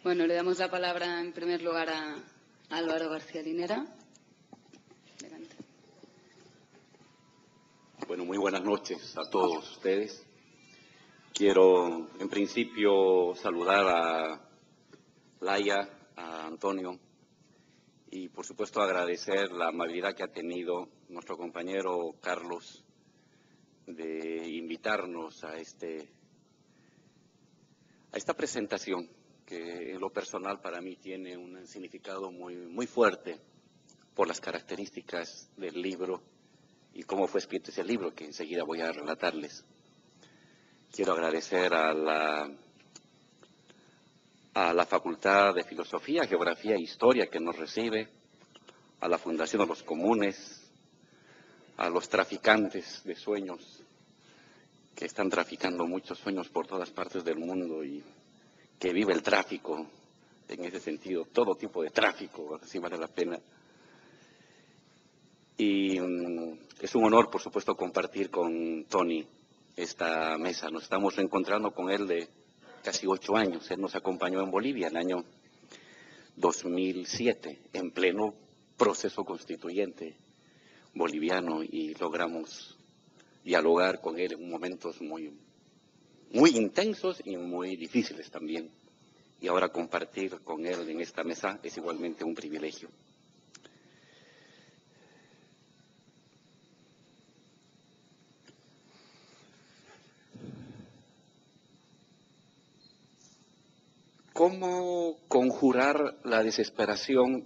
Bueno, le damos la palabra en primer lugar a Álvaro García Linera. Adelante. Bueno, muy buenas noches a todos ustedes. Quiero, en principio, saludar a Laia, a Antonio, y, por supuesto, agradecer la amabilidad que ha tenido nuestro compañero Carlos de invitarnos a esta presentación, que en lo personal para mí tiene un significado muy fuerte por las características del libro y cómo fue escrito ese libro, que enseguida voy a relatarles. Quiero agradecer a la Facultad de Filosofía, Geografía e Historia que nos recibe, a la Fundación de los Comunes, a los traficantes de sueños que están traficando muchos sueños por todas partes del mundo y que vive el tráfico en ese sentido, todo tipo de tráfico, así vale la pena. Y es un honor, por supuesto, compartir con Tony esta mesa. Nos estamos reencontrando con él de casi 8 años. Él nos acompañó en Bolivia en el año 2007, en pleno proceso constituyente boliviano, y logramos dialogar con él en momentos muy intensos y muy difíciles también. Y ahora compartir con él en esta mesa es igualmente un privilegio. ¿Cómo conjurar la desesperación?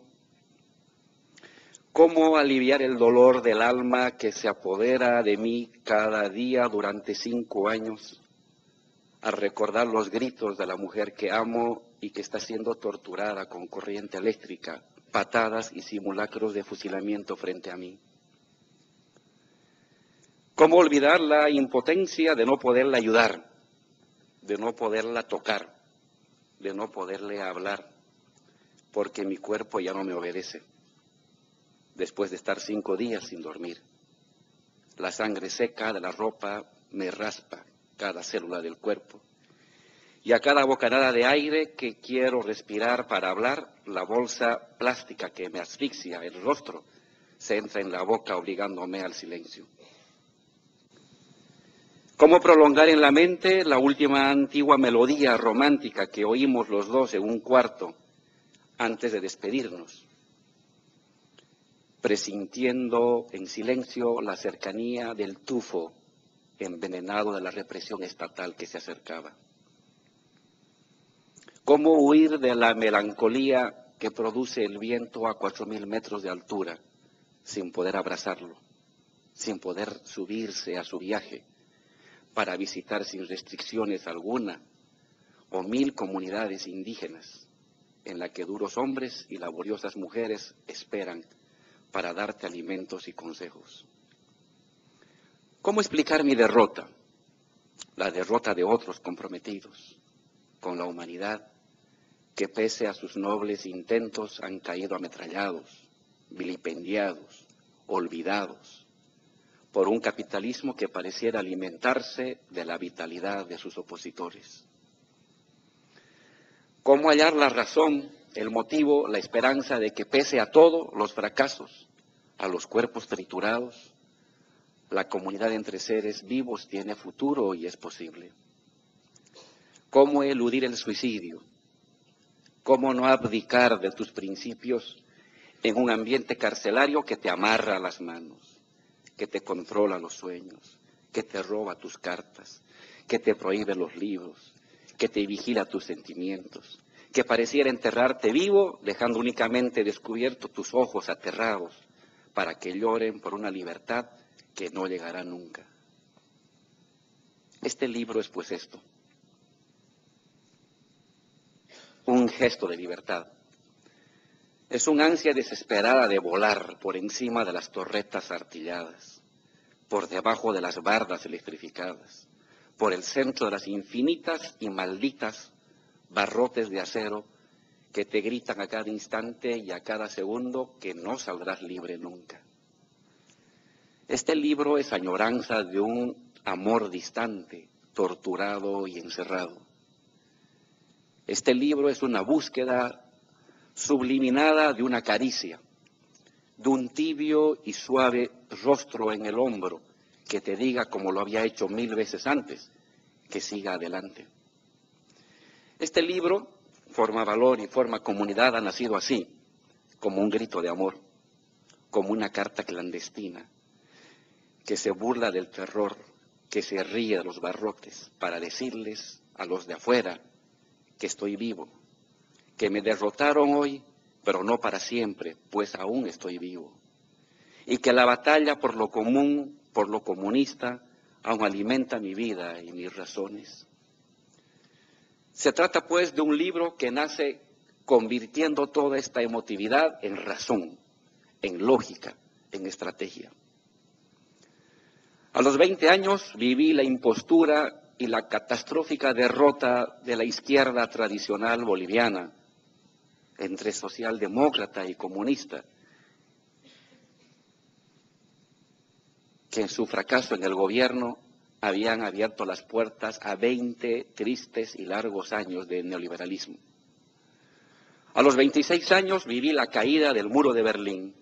¿Cómo aliviar el dolor del alma que se apodera de mí cada día durante 5 años al recordar los gritos de la mujer que amo y que está siendo torturada con corriente eléctrica, patadas y simulacros de fusilamiento frente a mí? ¿Cómo olvidar la impotencia de no poderla ayudar, de no poderla tocar, de no poderle hablar, porque mi cuerpo ya no me obedece, después de estar 5 días sin dormir? La sangre seca de la ropa me raspa cada célula del cuerpo, y a cada bocanada de aire que quiero respirar para hablar, la bolsa plástica que me asfixia el rostro se entra en la boca obligándome al silencio. ¿Cómo prolongar en la mente la última antigua melodía romántica que oímos los dos en un cuarto antes de despedirnos, presintiendo en silencio la cercanía del tufo envenenado de la represión estatal que se acercaba? ¿Cómo huir de la melancolía que produce el viento a 4.000 metros de altura sin poder abrazarlo, sin poder subirse a su viaje para visitar sin restricciones alguna o 1000 comunidades indígenas en la que duros hombres y laboriosas mujeres esperan para darte alimentos y consejos? ¿Cómo explicar mi derrota, la derrota de otros comprometidos con la humanidad que pese a sus nobles intentos han caído ametrallados, vilipendiados, olvidados por un capitalismo que pareciera alimentarse de la vitalidad de sus opositores? ¿Cómo hallar la razón, el motivo, la esperanza de que pese a todo, los fracasos, a los cuerpos triturados, la comunidad entre seres vivos tiene futuro y es posible? ¿Cómo eludir el suicidio? ¿Cómo no abdicar de tus principios en un ambiente carcelario que te amarra las manos, que te controla los sueños, que te roba tus cartas, que te prohíbe los libros, que te vigila tus sentimientos, que pareciera enterrarte vivo, dejando únicamente descubiertos tus ojos aterrados para que lloren por una libertad que no llegará nunca? Este libro es pues esto, un gesto de libertad. Es una ansia desesperada de volar por encima de las torretas artilladas, por debajo de las bardas electrificadas, por el centro de las infinitas y malditas barrotes de acero que te gritan a cada instante y a cada segundo que no saldrás libre nunca. Este libro es añoranza de un amor distante, torturado y encerrado, Este libro es una búsqueda subliminada de una caricia, de un tibio y suave rostro en el hombro que te diga, como lo había hecho 1000 veces antes, que siga adelante. Este libro, Forma Valor y Forma Comunidad, ha nacido así, como un grito de amor, como una carta clandestina, que se burla del terror, que se ríe de los barrotes, para decirles a los de afuera que estoy vivo, que me derrotaron hoy, pero no para siempre, pues aún estoy vivo. Y que la batalla por lo común, por lo comunista, aún alimenta mi vida y mis razones. Se trata pues de un libro que nace convirtiendo toda esta emotividad en razón, en lógica, en estrategia. A los 20 años viví la impostura y la catastrófica derrota de la izquierda tradicional boliviana entre socialdemócrata y comunista, que en su fracaso en el gobierno habían abierto las puertas a 20 tristes y largos años de neoliberalismo. A los 26 años viví la caída del muro de Berlín.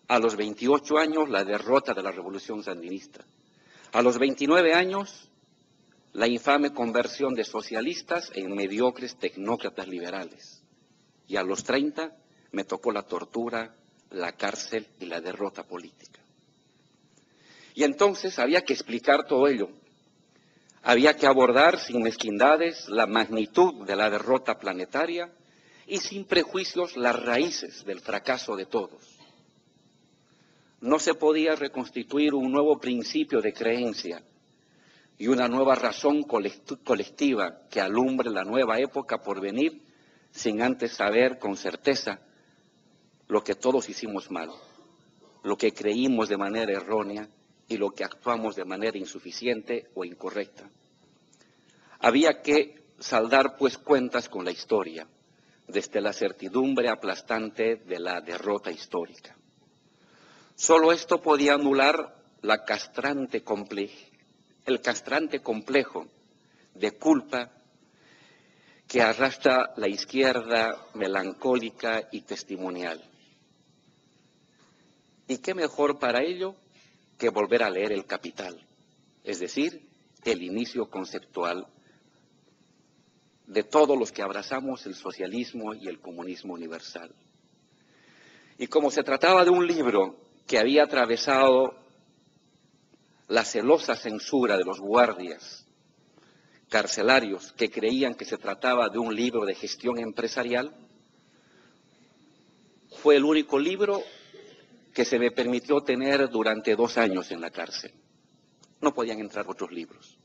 A los 28 años la derrota de la revolución sandinista. A los 29 años la infame conversión de socialistas en mediocres tecnócratas liberales. Y a los 30 me tocó la tortura, la cárcel y la derrota política. Y entonces había que explicar todo ello. Había que abordar sin mezquindades la magnitud de la derrota planetaria y sin prejuicios las raíces del fracaso de todos. No se podía reconstituir un nuevo principio de creencia y una nueva razón colectiva que alumbre la nueva época por venir sin antes saber con certeza lo que todos hicimos mal, lo que creímos de manera errónea y lo que actuamos de manera insuficiente o incorrecta. Había que saldar pues cuentas con la historia, desde la certidumbre aplastante de la derrota histórica. Solo esto podía anular el castrante complejo de culpa que arrastra la izquierda melancólica y testimonial. ¿Y qué mejor para ello que volver a leer El Capital, es decir, el inicio conceptual de todos los que abrazamos el socialismo y el comunismo universal? Y como se trataba de un libro que había atravesado la celosa censura de los guardias carcelarios que creían que se trataba de un libro de gestión empresarial, fue el único libro que se me permitió tener durante 2 años en la cárcel. No podían entrar otros libros.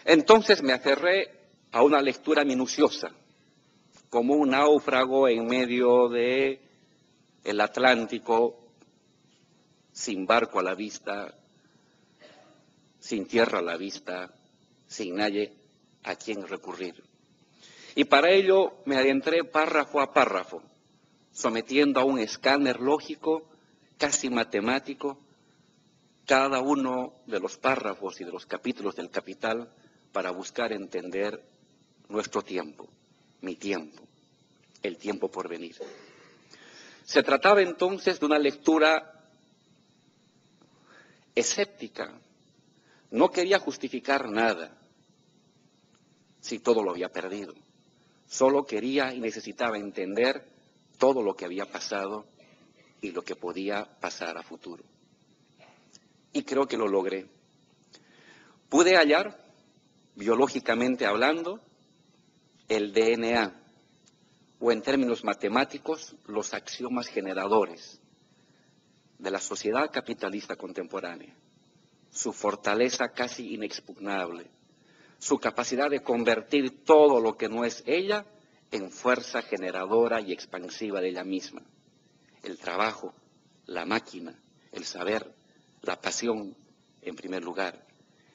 Entonces me aferré a una lectura minuciosa, como un náufrago en medio del Atlántico, sin barco a la vista, sin tierra a la vista, sin nadie a quien recurrir. Y para ello me adentré párrafo a párrafo, sometiendo a un escáner lógico, casi matemático, cada uno de los párrafos y de los capítulos del Capital para buscar entender nuestro tiempo, mi tiempo, el tiempo por venir. Se trataba entonces de una lectura escéptica. No quería justificar nada si todo lo había perdido. Solo quería y necesitaba entender todo lo que había pasado y lo que podía pasar a futuro. Y creo que lo logré. Pude hallar, biológicamente hablando, el DNA, o en términos matemáticos, los axiomas generadores de la sociedad capitalista contemporánea, su fortaleza casi inexpugnable, su capacidad de convertir todo lo que no es ella en fuerza generadora y expansiva de ella misma. El trabajo, la máquina, el saber, la pasión, en primer lugar,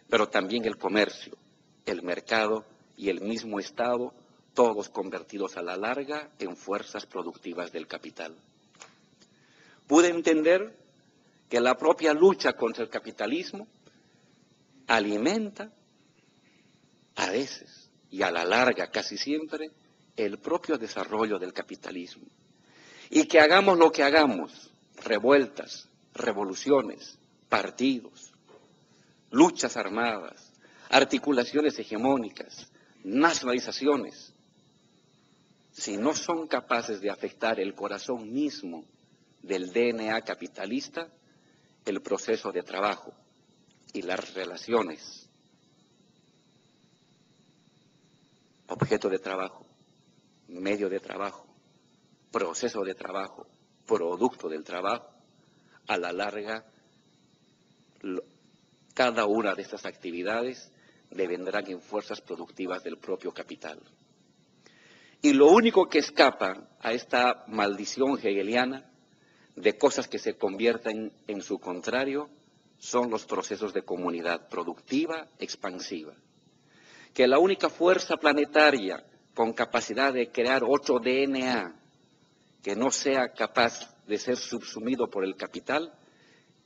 pero también el comercio, el mercado y el mismo Estado, todos convertidos a la larga en fuerzas productivas del capital. Pude entender que la propia lucha contra el capitalismo alimenta a veces y a la larga casi siempre el propio desarrollo del capitalismo. Y que hagamos lo que hagamos, revueltas, revoluciones, partidos, luchas armadas, articulaciones hegemónicas, nacionalizaciones, si no son capaces de afectar el corazón mismo del DNA capitalista, el proceso de trabajo y las relaciones, objeto de trabajo, medio de trabajo, proceso de trabajo, producto del trabajo, a la larga, cada una de estas actividades devendrán en fuerzas productivas del propio capital. Y lo único que escapa a esta maldición hegeliana de cosas que se convierten en su contrario son los procesos de comunidad productiva expansiva. Que la única fuerza planetaria con capacidad de crear otro DNA que no sea capaz de ser subsumido por el capital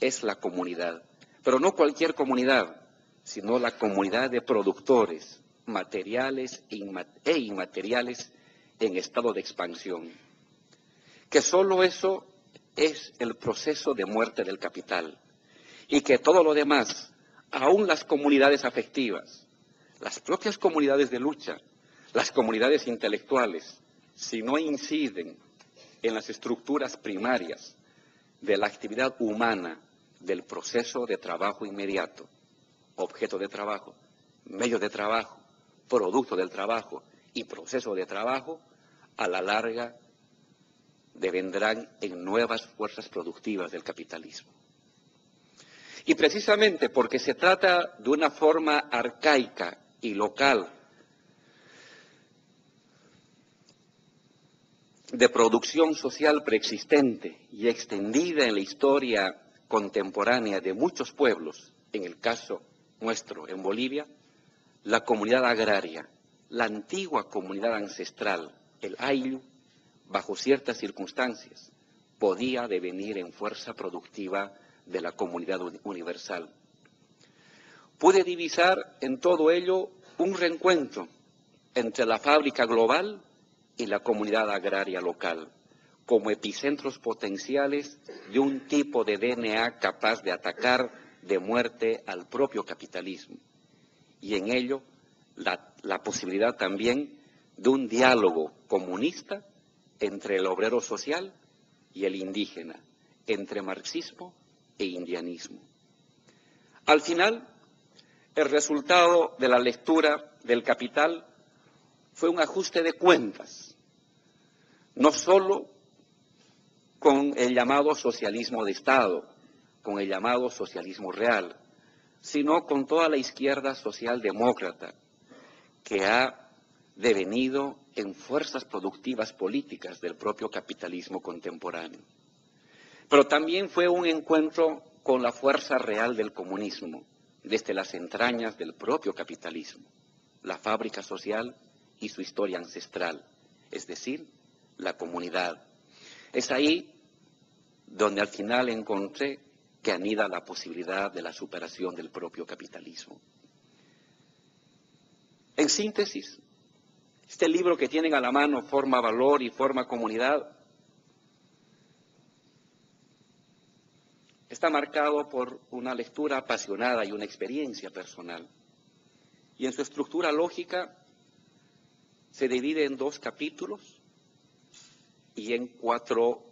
es la comunidad. Pero no cualquier comunidad, sino la comunidad de productores materiales e inmateriales en estado de expansión. Que solo eso es el proceso de muerte del capital y que todo lo demás, aún las comunidades afectivas, las propias comunidades de lucha, las comunidades intelectuales, si no inciden en las estructuras primarias de la actividad humana, del proceso de trabajo inmediato, objeto de trabajo, medio de trabajo, producto del trabajo y proceso de trabajo, a la larga devendrán en nuevas fuerzas productivas del capitalismo. Y precisamente porque se trata de una forma arcaica y local de producción social preexistente y extendida en la historia contemporánea de muchos pueblos, en el caso nuestro en Bolivia, la comunidad agraria, la antigua comunidad ancestral, el ayllu, bajo ciertas circunstancias, podía devenir en fuerza productiva de la comunidad universal. Pude divisar en todo ello un reencuentro entre la fábrica global y la comunidad agraria local, como epicentros potenciales de un tipo de DNA capaz de atacar de muerte al propio capitalismo. Y en ello la posibilidad también de un diálogo comunista entre el obrero social y el indígena, entre marxismo e indianismo. Al final, el resultado de la lectura del Capital fue un ajuste de cuentas, no solo con el llamado socialismo de Estado, con el llamado socialismo real, sino con toda la izquierda socialdemócrata que ha devenido en fuerzas productivas políticas del propio capitalismo contemporáneo. Pero también fue un encuentro con la fuerza real del comunismo, desde las entrañas del propio capitalismo, la fábrica social y su historia ancestral, es decir, la comunidad. Es ahí donde al final encontré que anida la posibilidad de la superación del propio capitalismo. En síntesis, este libro que tienen a la mano, Forma Valor y Forma Comunidad, está marcado por una lectura apasionada y una experiencia personal. Y en su estructura lógica se divide en 2 capítulos y en 4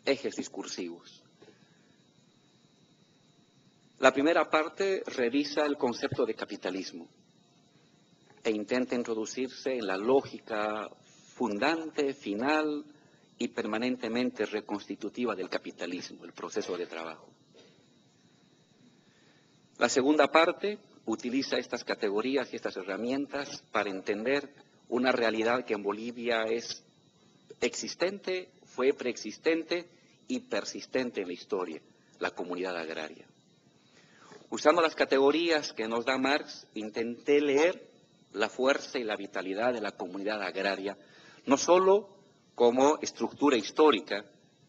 ejes discursivos. La primera parte revisa el concepto de capitalismo e intenta introducirse en la lógica fundante, final y permanentemente reconstitutiva del capitalismo, el proceso de trabajo. La segunda parte utiliza estas categorías y estas herramientas para entender una realidad que en Bolivia es existente, fue preexistente y persistente en la historia, la comunidad agraria. Usando las categorías que nos da Marx, intenté leer la fuerza y la vitalidad de la comunidad agraria, no solo como estructura histórica,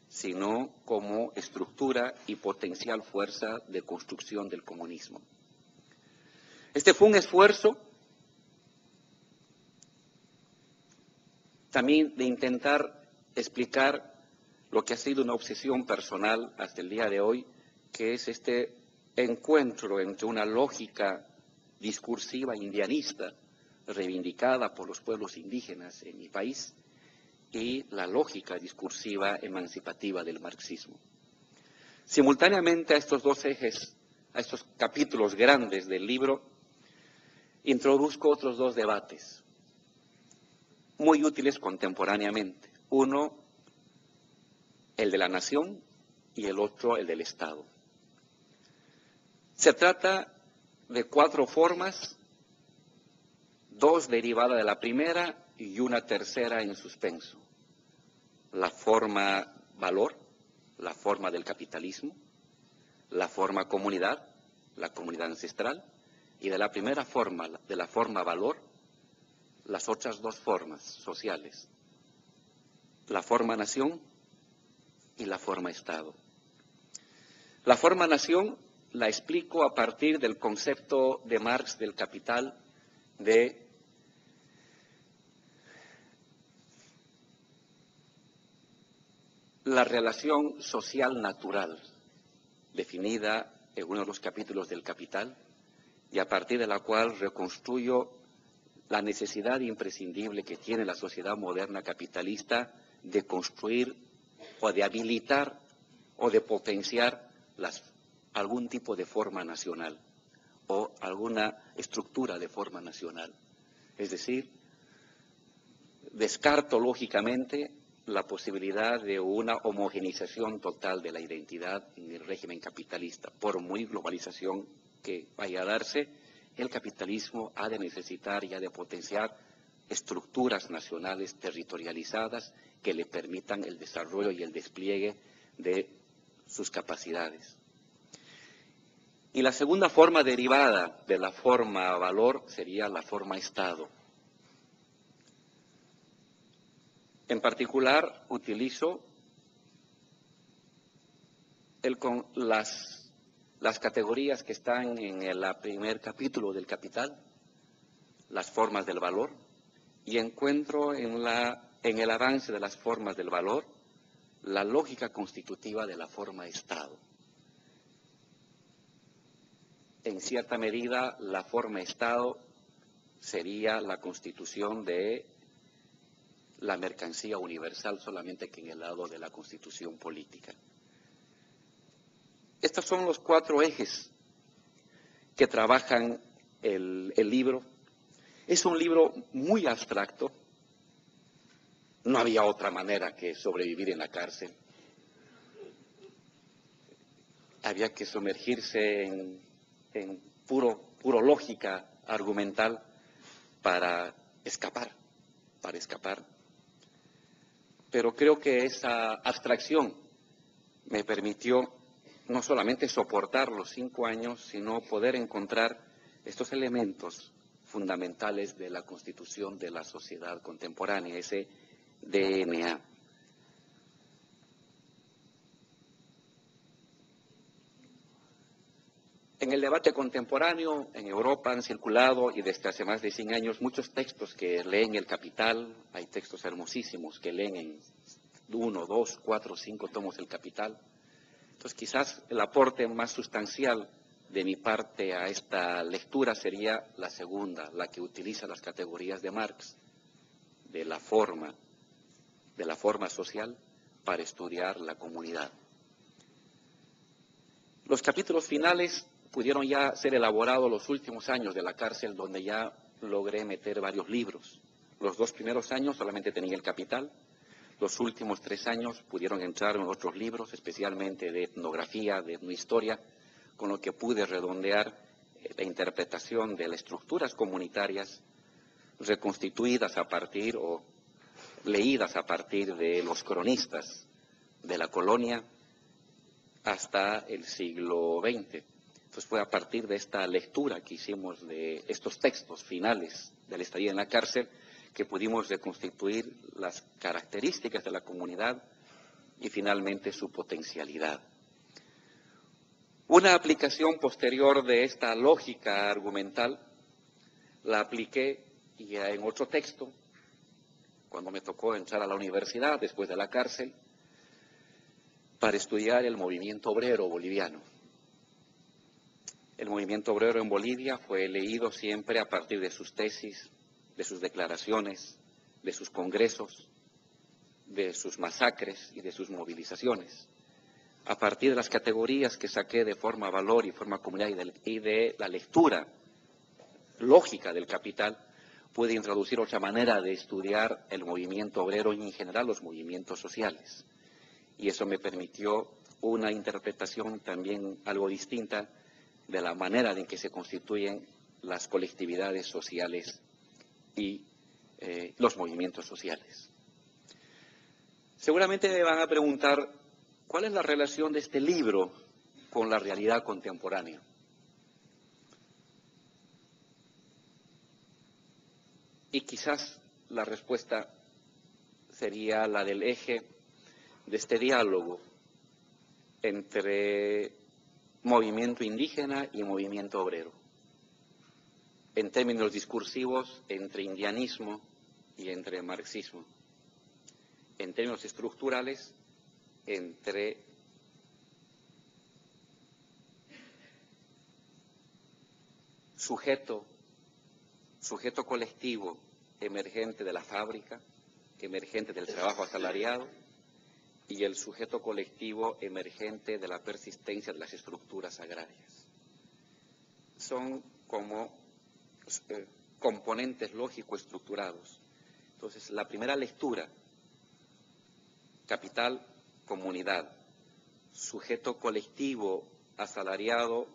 sino como estructura y potencial fuerza de construcción del comunismo. Este fue un esfuerzo también de intentar explicar lo que ha sido una obsesión personal hasta el día de hoy, que es este encuentro entre una lógica discursiva indianista reivindicada por los pueblos indígenas en mi país y la lógica discursiva emancipativa del marxismo. Simultáneamente a estos dos ejes, a estos capítulos grandes del libro, introduzco otros dos debates muy útiles contemporáneamente. Uno, el de la nación, y el otro, el del Estado. Se trata de 4 formas, 2 derivadas de la primera y una tercera en suspenso. La forma valor, la forma del capitalismo, la forma comunidad, la comunidad ancestral, y de la primera forma, de la forma valor, las otras 2 formas sociales, la forma nación y la forma Estado. La forma nación la explico a partir del concepto de Marx del capital, de la relación social natural, definida en uno de los capítulos del Capital, y a partir de la cual reconstruyo la necesidad imprescindible que tiene la sociedad moderna capitalista de construir o de habilitar o de potenciar algún tipo de forma nacional o alguna estructura de forma nacional. Es decir, descarto lógicamente la posibilidad de una homogeneización total de la identidad en el régimen capitalista. Por muy globalización que vaya a darse, el capitalismo ha de necesitar y ha de potenciar estructuras nacionales territorializadas que le permitan el desarrollo y el despliegue de sus capacidades. Y la segunda forma derivada de la forma valor sería la forma Estado. En particular, utilizo las categorías que están en el primer capítulo del Capital, las formas del valor, y encuentro en el avance de las formas del valor la lógica constitutiva de la forma Estado. En cierta medida, la forma Estado sería la constitución de la mercancía universal, solamente que en el lado de la constitución política. Estos son los 4 ejes que trabajan el libro. Es un libro muy abstracto. No había otra manera que sobrevivir en la cárcel. Había que sumergirse en puro lógica argumental para escapar. Pero creo que esa abstracción me permitió no solamente soportar los 5 años, sino poder encontrar estos elementos fundamentales de la constitución de la sociedad contemporánea, ese DNA. En el debate contemporáneo, en Europa han circulado, y desde hace más de 100 años, muchos textos que leen el Capital. Hay textos hermosísimos que leen en 1, 2, 4, 5 tomos el Capital. Entonces, quizás el aporte más sustancial de mi parte a esta lectura sería la segunda, la que utiliza las categorías de Marx, de la forma social para estudiar la comunidad. Los capítulos finales pudieron ya ser elaborados los últimos años de la cárcel, donde ya logré meter varios libros. Los 2 primeros años solamente tenía el Capital. Los últimos 3 años pudieron entrar en otros libros, especialmente de etnografía, de etnohistoria, con lo que pude redondear la interpretación de las estructuras comunitarias reconstituidas a partir o leídas a partir de los cronistas de la colonia hasta el siglo XX. Entonces fue a partir de esta lectura que hicimos de estos textos finales de la estadía en la cárcel que pudimos reconstituir las características de la comunidad y finalmente su potencialidad. Una aplicación posterior de esta lógica argumental la apliqué ya en otro texto cuando me tocó entrar a la universidad después de la cárcel para estudiar el movimiento obrero boliviano. El movimiento obrero en Bolivia fue leído siempre a partir de sus tesis, de sus declaraciones, de sus congresos, de sus masacres y de sus movilizaciones. A partir de las categorías que saqué de forma valor y forma comunidad y de la lectura lógica del Capital, pude introducir otra manera de estudiar el movimiento obrero y en general los movimientos sociales. Y eso me permitió una interpretación también algo distinta de la manera en que se constituyen las colectividades sociales y los movimientos sociales. Seguramente me van a preguntar, ¿cuál es la relación de este libro con la realidad contemporánea? Y quizás la respuesta sería la del eje de este diálogo entre movimiento indígena y movimiento obrero. En términos discursivos, entre indianismo y entre marxismo. En términos estructurales, entre sujeto colectivo emergente de la fábrica, emergente del trabajo asalariado, y el sujeto colectivo emergente de la persistencia de las estructuras agrarias. Son como componentes lógico-estructurados. Entonces, la primera lectura, capital, comunidad, sujeto colectivo asalariado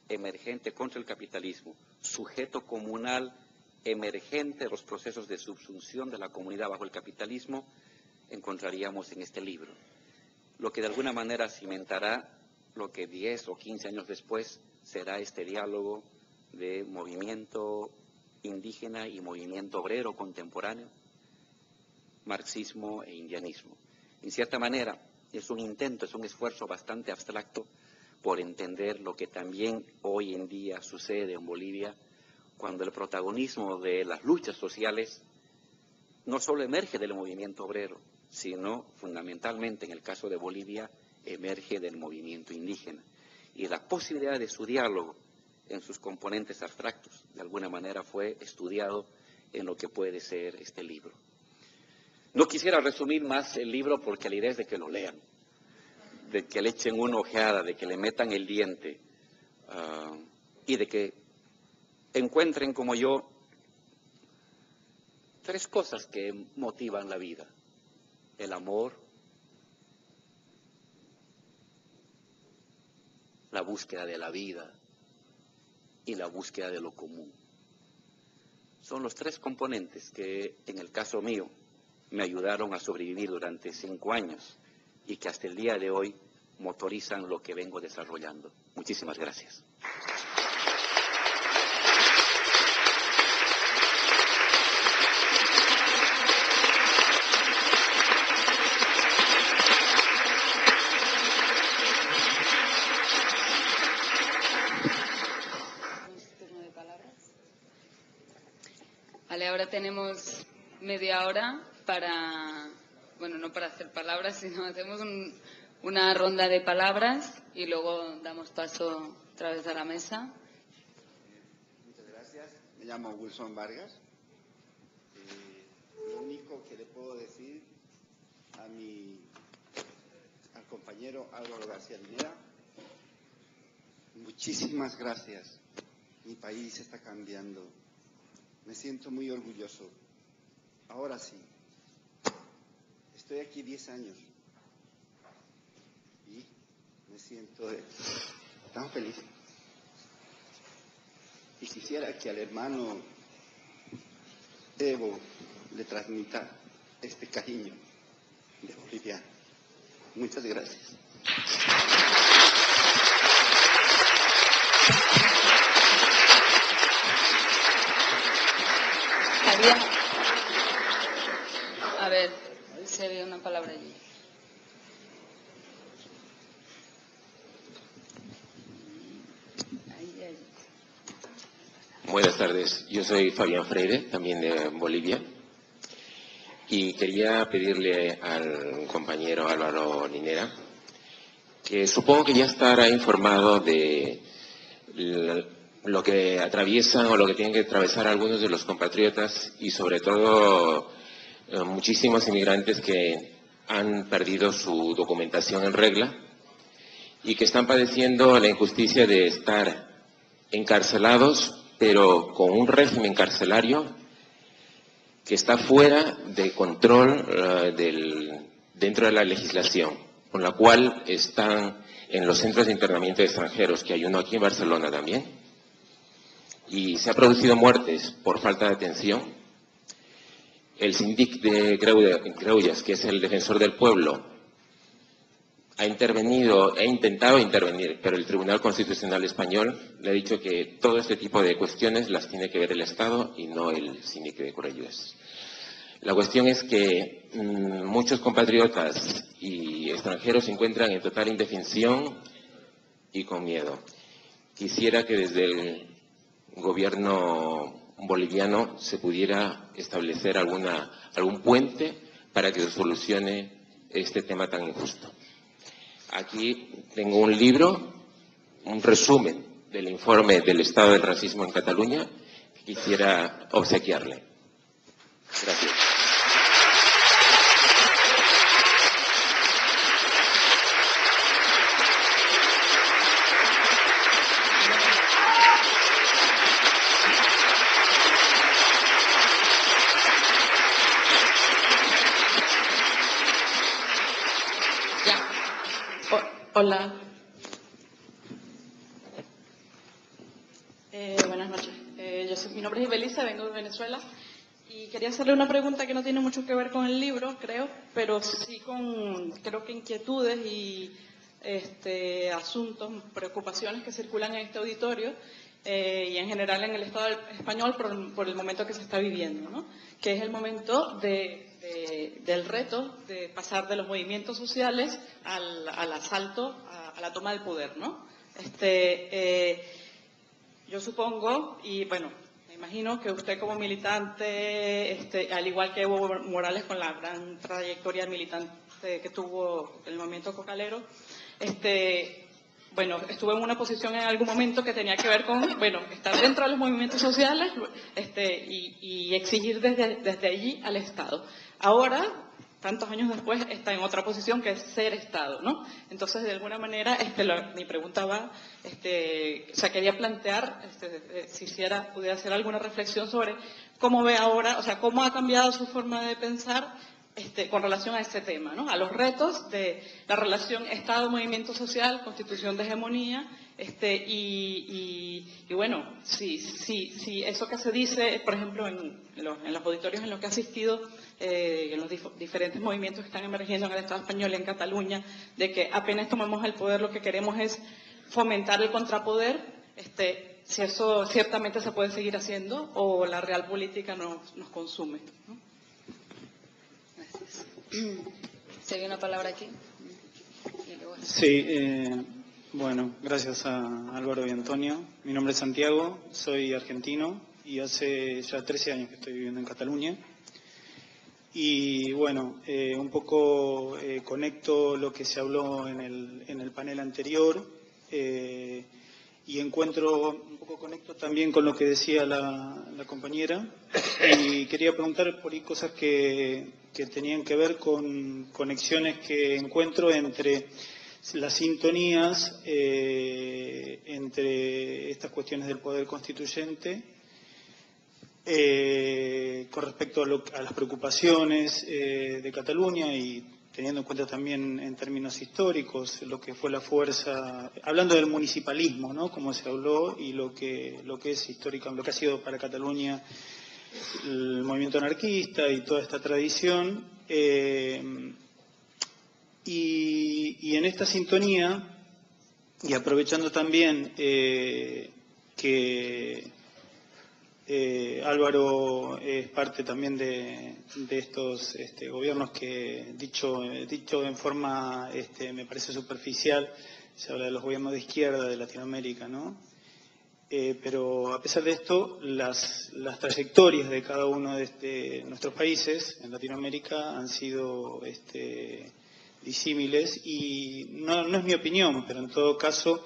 emergente contra el capitalismo, sujeto comunal emergente de los procesos de subsunción de la comunidad bajo el capitalismo, encontraríamos en este libro. Lo que de alguna manera cimentará lo que 10 o 15 años después será este diálogo de movimiento indígena y movimiento obrero contemporáneo, marxismo e indianismo. En cierta manera, es un intento, es un esfuerzo bastante abstracto por entender lo que también hoy en día sucede en Bolivia, cuando el protagonismo de las luchas sociales no solo emerge del movimiento obrero, sino fundamentalmente, en el caso de Bolivia, emerge del movimiento indígena. Y la posibilidad de su diálogo en sus componentes abstractos, de alguna manera fue estudiado en lo que puede ser este libro. No quisiera resumir más el libro porque la idea es de que lo lean, de que le echen una ojeada, de que le metan el diente y de que encuentren como yo 3 cosas que motivan la vida: el amor, la búsqueda de la vida y la búsqueda de lo común. Son los 3 componentes que, en el caso mío, me ayudaron a sobrevivir durante 5 años y que hasta el día de hoy motorizan lo que vengo desarrollando. Muchísimas gracias. Vale, ahora tenemos media hora para, bueno, no para hacer palabras, sino hacemos una ronda de palabras y luego damos paso otra vez a la mesa. Muchas gracias. Me llamo Wilson Vargas. Lo único que le puedo decir al compañero Álvaro García Linera, muchísimas gracias. Mi país está cambiando. Me siento muy orgulloso. Ahora sí, estoy aquí 10 años y me siento tan feliz. Y quisiera que al hermano Evo le transmita este cariño de boliviano. Muchas gracias. A ver, se ve una palabra allí. Buenas tardes, yo soy Fabián Freire, también de Bolivia. y quería pedirle al compañero Álvaro Linera, que supongo que ya estará informado de lo que atraviesan o lo que tienen que atravesar algunos de los compatriotas y sobre todo muchísimos inmigrantes que han perdido su documentación en regla y que están padeciendo la injusticia de estar encarcelados, pero con un régimen carcelario que está fuera de control dentro de la legislación, con la cual están en los centros de internamiento de extranjeros, que hay uno aquí en Barcelona también, y se han producido muertes por falta de atención. El síndic de Greuges, que es el defensor del pueblo, ha intentado intervenir, pero el Tribunal Constitucional Español le ha dicho que todo este tipo de cuestiones las tiene que ver el Estado y no el síndic de Greuges. La cuestión es que muchos compatriotas y extranjeros se encuentran en total indefensión y con miedo. Quisiera que desde el gobierno boliviano se pudiera establecer algún puente para que se solucione este tema tan injusto. Aquí tengo un libro, un resumen del informe del estado del racismo en Cataluña, que quisiera obsequiarle. Gracias. Hola. Buenas noches. Mi nombre es Ibelisa, vengo de Venezuela y quería hacerle una pregunta que no tiene mucho que ver con el libro, creo, pero sí con, creo que inquietudes y asuntos, preocupaciones que circulan en este auditorio y en general en el Estado español por el momento que se está viviendo, ¿no? Que es el momento del reto de pasar de los movimientos sociales al asalto, a la toma del poder, ¿no? Yo supongo, y bueno, me imagino que usted como militante, al igual que Evo Morales con la gran trayectoria militante que tuvo en el movimiento cocalero, bueno, estuve en una posición en algún momento que tenía que ver con, bueno, estar dentro de los movimientos sociales y exigir desde allí al Estado. Ahora, tantos años después, está en otra posición que es ser Estado, ¿no? Entonces, de alguna manera, mi pregunta va, o sea, quería plantear, si pudiera hacer alguna reflexión sobre cómo ve ahora, o sea, cómo ha cambiado su forma de pensar con relación a este tema, ¿no? A los retos de la relación Estado-movimiento social, constitución de hegemonía, y bueno, si eso que se dice, por ejemplo, en los auditorios en los que he asistido, en los diferentes movimientos que están emergiendo en el Estado español y en Cataluña, de que apenas tomamos el poder lo que queremos es fomentar el contrapoder, si eso ciertamente se puede seguir haciendo o la real política nos consume, ¿no? ¿Se ve una palabra aquí? Sí, bueno, gracias a Álvaro y Antonio. Mi nombre es Santiago, soy argentino y hace ya 13 años que estoy viviendo en Cataluña. Y bueno, un poco conecto lo que se habló en el panel anterior y encuentro, un poco conecto también con lo que decía la compañera y quería preguntar por ahí cosas que tenían que ver con conexiones que encuentro entre las sintonías entre estas cuestiones del poder constituyente con respecto a las preocupaciones de Cataluña y teniendo en cuenta también en términos históricos lo que fue la fuerza, hablando del municipalismo, ¿no? Como se habló, y lo que es histórico, lo que ha sido para Cataluña el movimiento anarquista y toda esta tradición. Y en esta sintonía, y aprovechando también que Álvaro es parte también de estos gobiernos que, dicho en forma, me parece superficial, se habla de los gobiernos de izquierda de Latinoamérica, ¿no? pero a pesar de esto, las trayectorias de cada uno de nuestros países en Latinoamérica han sido disímiles y no es mi opinión, pero en todo caso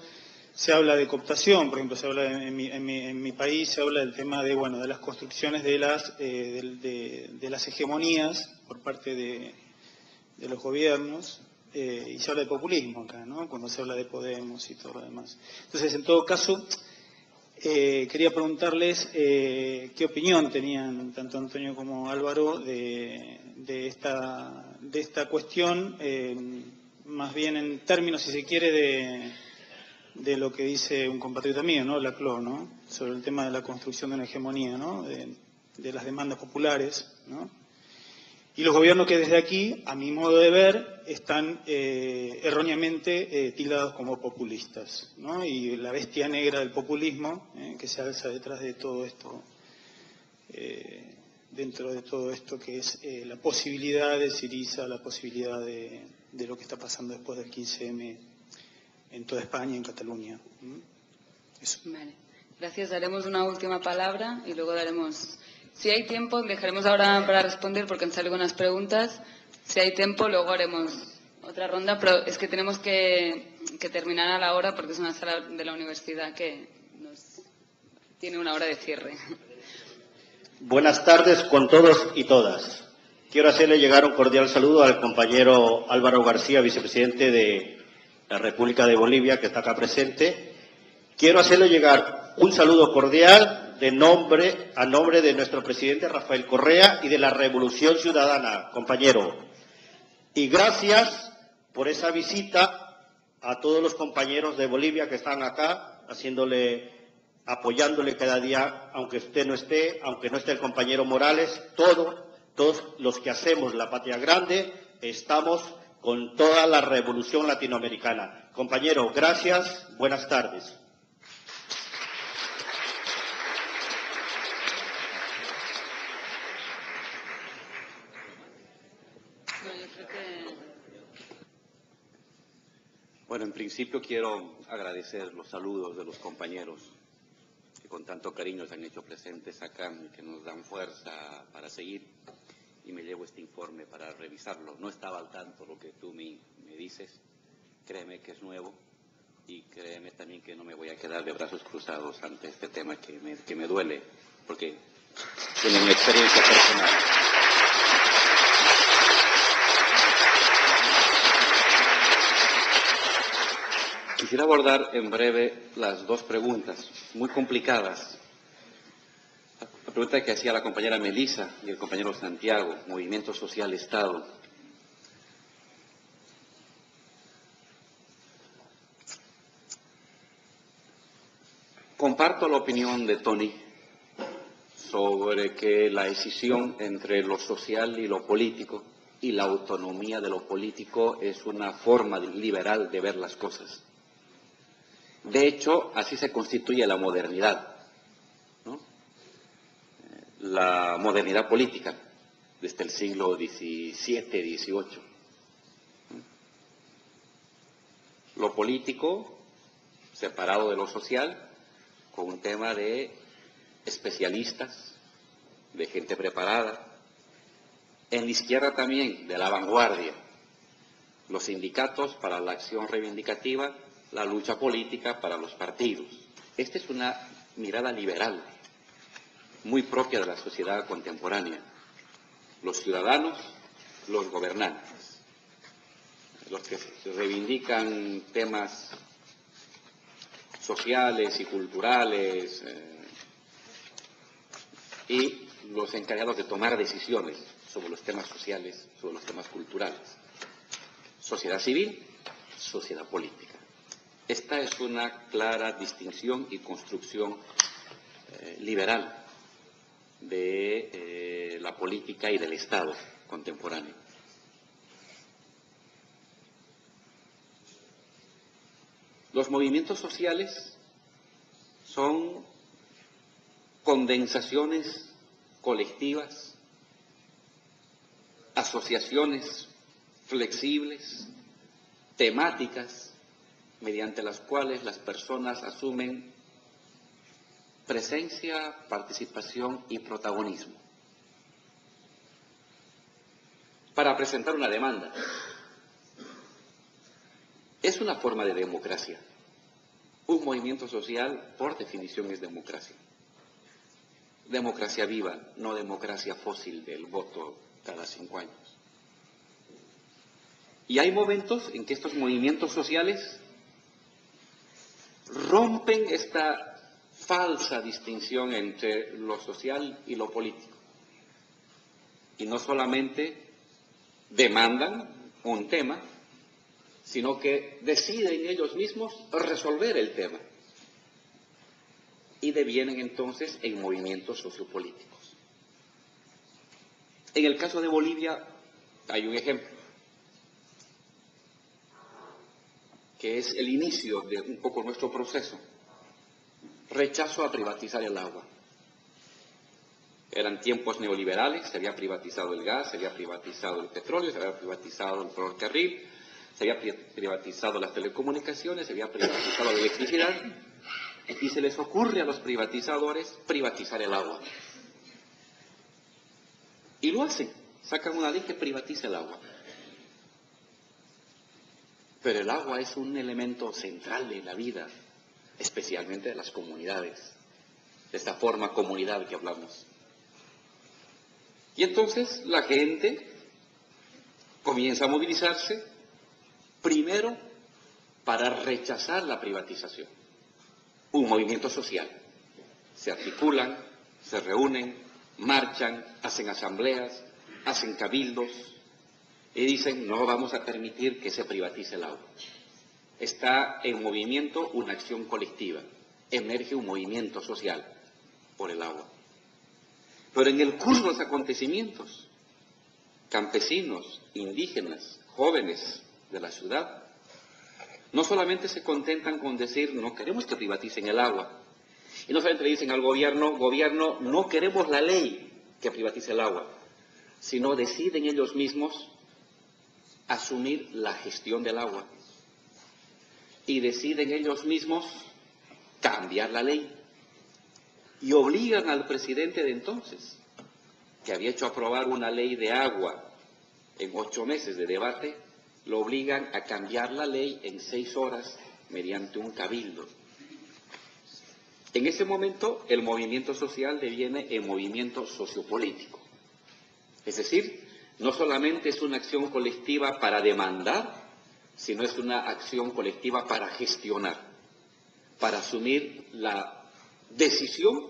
se habla de cooptación. Por ejemplo, se habla en mi país se habla del tema de las construcciones de las hegemonías por parte de los gobiernos, y se habla de populismo acá, ¿no? Cuando se habla de Podemos y todo lo demás. Entonces, en todo caso, quería preguntarles qué opinión tenían tanto Antonio como Álvaro de esta cuestión, más bien en términos, si se quiere, de lo que dice un compatriota mío, ¿no? Laclau, ¿no? Sobre el tema de la construcción de una hegemonía, ¿no? De las demandas populares, ¿no? Y los gobiernos que desde aquí, a mi modo de ver, están erróneamente tildados como populistas, ¿no? Y la bestia negra del populismo, que se alza detrás de todo esto, dentro de todo esto que es la posibilidad de Syriza, la posibilidad de lo que está pasando después del 15M en toda España y en Cataluña. Eso. Vale. Gracias. Daremos una última palabra y luego daremos... Si hay tiempo, dejaremos ahora para responder porque han salido unas preguntas. Si hay tiempo, luego haremos otra ronda, pero es que tenemos que terminar a la hora porque es una sala de la universidad que tiene una hora de cierre. Buenas tardes con todos y todas. Quiero hacerle llegar un cordial saludo al compañero Álvaro García, vicepresidente de la República de Bolivia, que está acá presente. Quiero hacerle llegar un saludo cordial a nombre de nuestro presidente Rafael Correa y de la Revolución Ciudadana, compañero. Y gracias por esa visita a todos los compañeros de Bolivia que están acá, apoyándole cada día, aunque usted no esté, aunque no esté el compañero Morales, todos los que hacemos la Patria Grande, estamos con toda la revolución latinoamericana. Compañero, gracias, buenas tardes. Bueno, en principio quiero agradecer los saludos de los compañeros que con tanto cariño se han hecho presentes acá, que nos dan fuerza para seguir, y me llevo este informe para revisarlo. No estaba al tanto lo que tú me dices, créeme que es nuevo, y créeme también que no me voy a quedar de brazos cruzados ante este tema que me duele, porque tiene una experiencia personal. Quisiera abordar en breve las dos preguntas, muy complicadas. La pregunta que hacía la compañera Melissa y el compañero Santiago, Movimiento Social Estado. Comparto la opinión de Tony sobre que la decisión entre lo social y lo político y la autonomía de lo político es una forma liberal de ver las cosas. De hecho, así se constituye la modernidad, ¿no? La modernidad política, desde el siglo XVII, XVIII. Lo político, separado de lo social, con un tema de especialistas, de gente preparada. En la izquierda también, de la vanguardia. Los sindicatos para la acción reivindicativa, la lucha política para los partidos. Esta es una mirada liberal, muy propia de la sociedad contemporánea. Los ciudadanos, los gobernantes, los que reivindican temas sociales y culturales, y los encargados de tomar decisiones sobre los temas sociales, sobre los temas culturales. Sociedad civil, sociedad política. Esta es una clara distinción y construcción liberal de la política y del Estado contemporáneo. Los movimientos sociales son condensaciones colectivas, asociaciones flexibles, temáticas, mediante las cuales las personas asumen presencia, participación y protagonismo. Para presentar una demanda. Es una forma de democracia. Un movimiento social, por definición, es democracia. Democracia viva, no democracia fósil del voto cada 5 años. Y hay momentos en que estos movimientos sociales rompen esta falsa distinción entre lo social y lo político. Y no solamente demandan un tema, sino que deciden ellos mismos resolver el tema. Y devienen entonces en movimientos sociopolíticos. En el caso de Bolivia hay un ejemplo, que es el inicio de un poco nuestro proceso. Rechazo a privatizar el agua. Eran tiempos neoliberales, se había privatizado el gas, se había privatizado el petróleo, se había privatizado el ferrocarril, se había privatizado las telecomunicaciones, se había privatizado la electricidad, y se les ocurre a los privatizadores privatizar el agua. Y lo hacen, sacan una ley que privatiza el agua. Pero el agua es un elemento central de la vida, especialmente de las comunidades, de esta forma comunidad que hablamos. Y entonces la gente comienza a movilizarse, primero para rechazar la privatización. Un movimiento social. Se articulan, se reúnen, marchan, hacen asambleas, hacen cabildos y dicen no vamos a permitir que se privatice el agua. Está en movimiento una acción colectiva, emerge un movimiento social por el agua. Pero en el curso de los acontecimientos, campesinos, indígenas, jóvenes de la ciudad, no solamente se contentan con decir no queremos que privaticen el agua, y no solamente le dicen al gobierno no queremos la ley que privatice el agua, sino deciden ellos mismos asumir la gestión del agua y deciden ellos mismos cambiar la ley y obligan al presidente de entonces, que había hecho aprobar una ley de agua en 8 meses de debate, lo obligan a cambiar la ley en 6 horas mediante un cabildo. En ese momento el movimiento social deviene en movimiento sociopolítico. Es decir, no solamente es una acción colectiva para demandar, sino es una acción colectiva para gestionar, para asumir la decisión,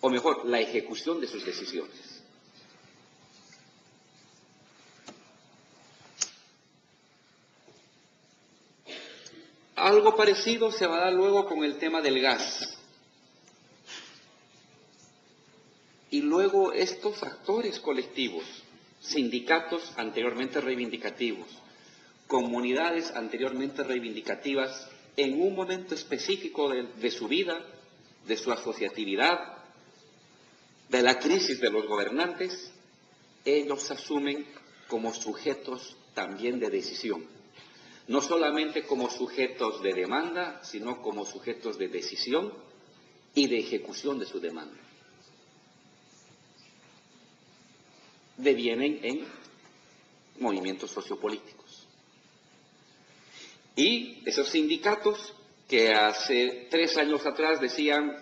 o mejor, la ejecución de sus decisiones. Algo parecido se va a dar luego con el tema del gas. Y luego estos actores colectivos, sindicatos anteriormente reivindicativos, comunidades anteriormente reivindicativas, en un momento específico de su vida, de su asociatividad, de la crisis de los gobernantes, ellos se asumen como sujetos también de decisión. No solamente como sujetos de demanda, sino como sujetos de decisión y de ejecución de su demanda. Devienen en movimientos sociopolíticos. Y esos sindicatos que hace 3 años atrás decían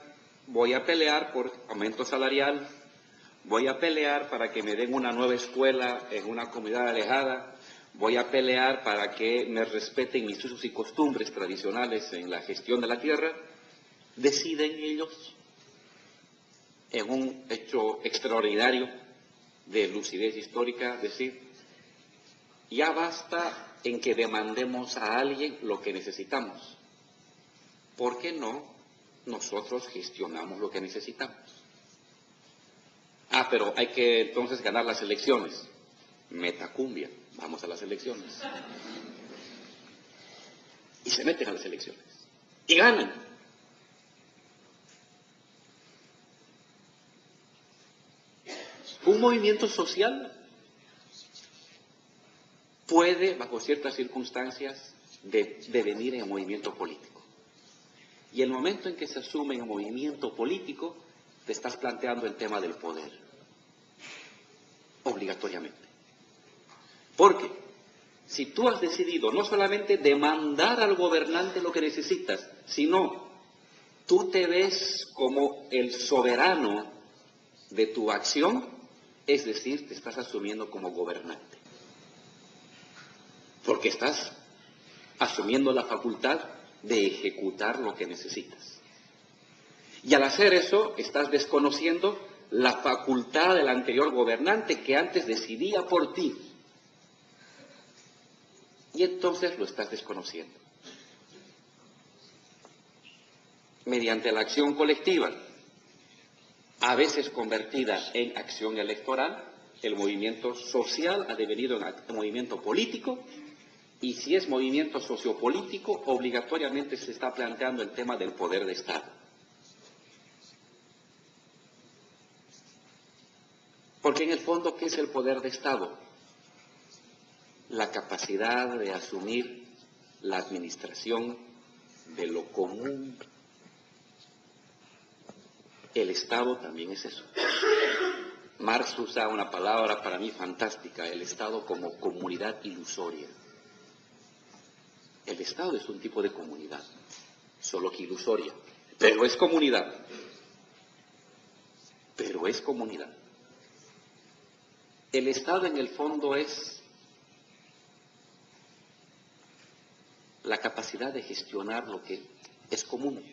voy a pelear por aumento salarial, voy a pelear para que me den una nueva escuela en una comunidad alejada, voy a pelear para que me respeten mis usos y costumbres tradicionales en la gestión de la tierra, deciden ellos, en un hecho extraordinario de lucidez histórica, decir, ya basta en que demandemos a alguien lo que necesitamos. ¿Por qué no nosotros gestionamos lo que necesitamos? Ah, pero hay que entonces ganar las elecciones. Metacumbia, vamos a las elecciones. Y se meten a las elecciones. Y ganan. Un movimiento social puede, bajo ciertas circunstancias, devenir en movimiento político. Y el momento en que se asume en movimiento político, te estás planteando el tema del poder, obligatoriamente. Porque si tú has decidido no solamente demandar al gobernante lo que necesitas, sino tú te ves como el soberano de tu acción, es decir, te estás asumiendo como gobernante. Porque estás asumiendo la facultad de ejecutar lo que necesitas. Y al hacer eso, estás desconociendo la facultad del anterior gobernante que antes decidía por ti. Y entonces lo estás desconociendo. Mediante la acción colectiva, a veces convertida en acción electoral, el movimiento social ha devenido en movimiento político, y si es movimiento sociopolítico, obligatoriamente se está planteando el tema del poder de Estado. Porque en el fondo, ¿qué es el poder de Estado? La capacidad de asumir la administración de lo común. El Estado también es eso. Marx usa una palabra para mí fantástica, el Estado como comunidad ilusoria. El Estado es un tipo de comunidad, solo que ilusoria, pero es comunidad. Pero es comunidad. El Estado en el fondo es la capacidad de gestionar lo que es común,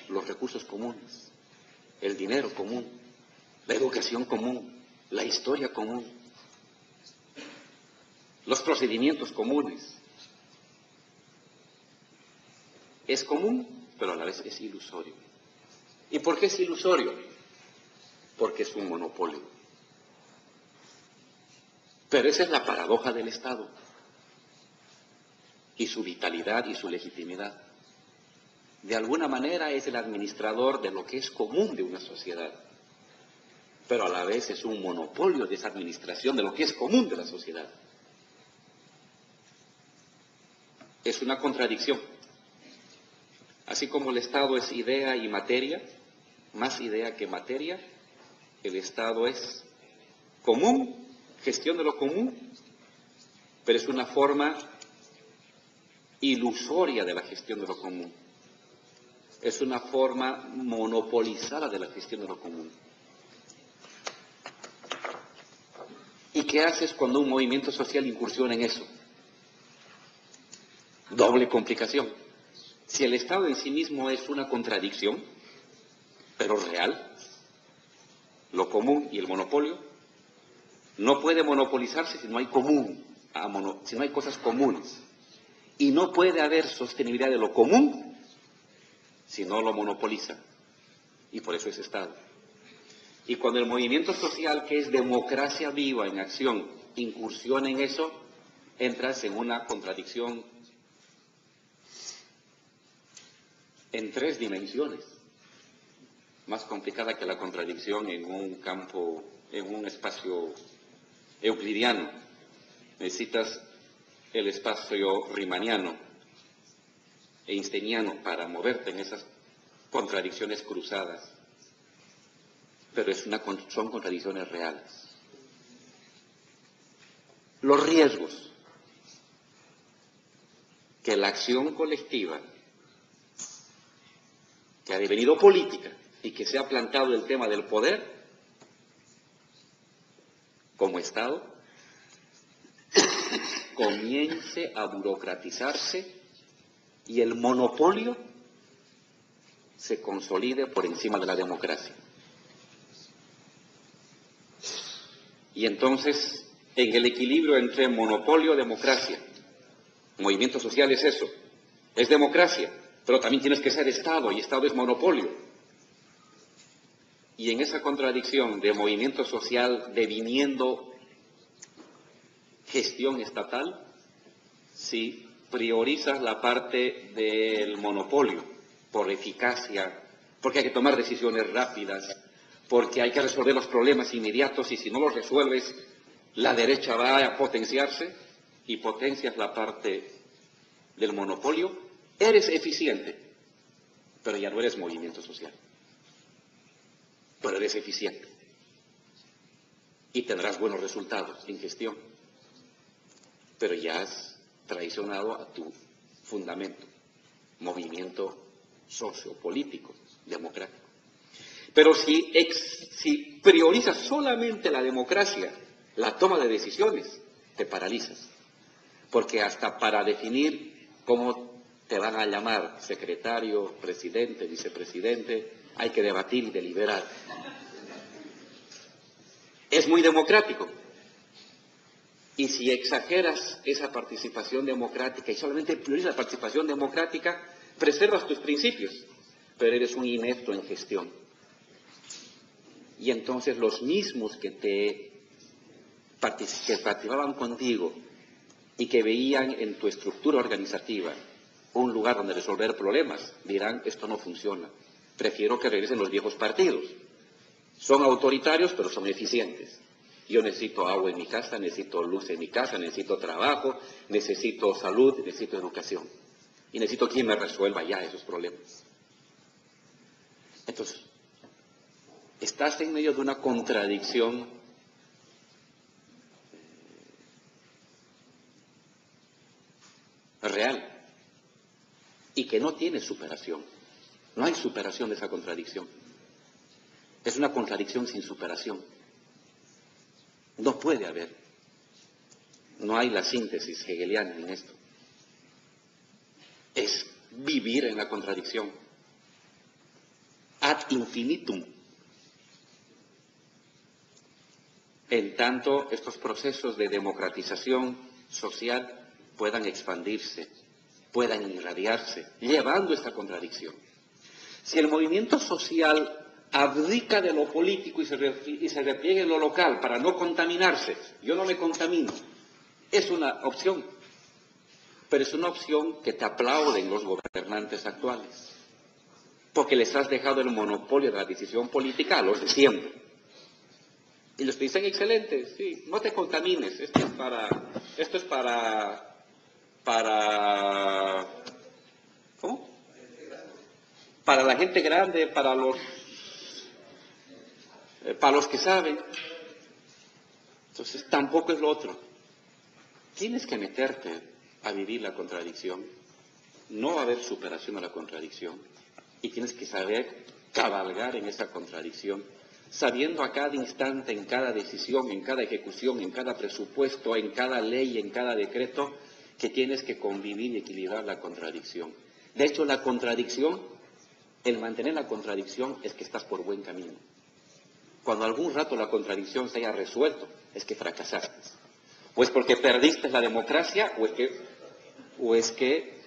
los recursos comunes, el dinero común, la educación común, la historia común, los procedimientos comunes. Es común, pero a la vez es ilusorio. ¿Y por qué es ilusorio? Porque es un monopolio. Pero esa es la paradoja del Estado, y su vitalidad y su legitimidad. De alguna manera es el administrador de lo que es común de una sociedad, pero a la vez es un monopolio de esa administración de lo que es común de la sociedad. Es una contradicción. Así como el Estado es idea y materia, más idea que materia, el Estado es común, gestión de lo común, pero es una forma ilusoria de la gestión de lo común. Es una forma monopolizada de la gestión de lo común. ¿Y qué haces cuando un movimiento social incursiona en eso? Doble complicación. Si el Estado en sí mismo es una contradicción, pero real, lo común y el monopolio, no puede monopolizarse si no hay común, si no hay cosas comunes. Y no puede haber sostenibilidad de lo común si no lo monopoliza. Y por eso es Estado. Y cuando el movimiento social, que es democracia viva en acción, incursiona en eso, entras en una contradicción en 3 dimensiones, más complicada que la contradicción en un campo, en un espacio euclidiano. Necesitas el espacio riemanniano e einsteiniano para moverte en esas contradicciones cruzadas, pero son contradicciones reales. Los riesgos que la acción colectiva, que ha devenido política y que se ha plantado el tema del poder como Estado, comience a burocratizarse y el monopolio se consolide por encima de la democracia. Y entonces, en el equilibrio entre monopolio y democracia, movimiento social es eso, es democracia, pero también tienes que ser Estado, y Estado es monopolio. Y en esa contradicción de movimiento social deviniendo gestión estatal, si priorizas la parte del monopolio por eficacia, porque hay que tomar decisiones rápidas, porque hay que resolver los problemas inmediatos, y si no los resuelves, la derecha va a potenciarse, y potencias la parte del monopolio, eres eficiente, pero ya no eres movimiento social. Pero eres eficiente. Y tendrás buenos resultados en gestión. Pero ya has traicionado a tu fundamento, movimiento sociopolítico, democrático. Pero si priorizas solamente la democracia, la toma de decisiones, te paralizas. Porque hasta para definir cómo te van a llamar secretario, presidente, vicepresidente, hay que debatir y deliberar. Es muy democrático. Y si exageras esa participación democrática y solamente priorizas la participación democrática, preservas tus principios, pero eres un inepto en gestión. Y entonces los mismos que participaban contigo y que veían en tu estructura organizativa un lugar donde resolver problemas, dirán, esto no funciona, prefiero que regresen los viejos partidos. Son autoritarios, pero son eficientes. Yo necesito agua en mi casa, necesito luz en mi casa, necesito trabajo, necesito salud, necesito educación. Y necesito quien me resuelva ya esos problemas. Entonces, estás en medio de una contradicción real y que no tiene superación. No hay superación de esa contradicción. Es una contradicción sin superación. No puede haber. No hay la síntesis hegeliana en esto. Es vivir en la contradicción. Ad infinitum. En tanto, estos procesos de democratización social puedan expandirse, puedan irradiarse, llevando esta contradicción. Si el movimiento social abdica de lo político y se repliegue en lo local para no contaminarse, yo no me contamino, es una opción, pero es una opción que te aplauden los gobernantes actuales, porque les has dejado el monopolio de la decisión política a los de siempre. Y los que dicen, excelente, sí, no te contamines, esto es para, ¿cómo? Para la gente grande, para los que saben. Entonces, tampoco es lo otro. Tienes que meterte a vivir la contradicción. No va a haber superación a la contradicción. Y tienes que saber cabalgar en esa contradicción, sabiendo a cada instante, en cada decisión, en cada ejecución, en cada presupuesto, en cada ley, en cada decreto, que tienes que convivir y equilibrar la contradicción. De hecho, la contradicción, el mantener la contradicción es que estás por buen camino. Cuando algún rato la contradicción se haya resuelto, es que fracasaste. O es porque perdiste la democracia, o es que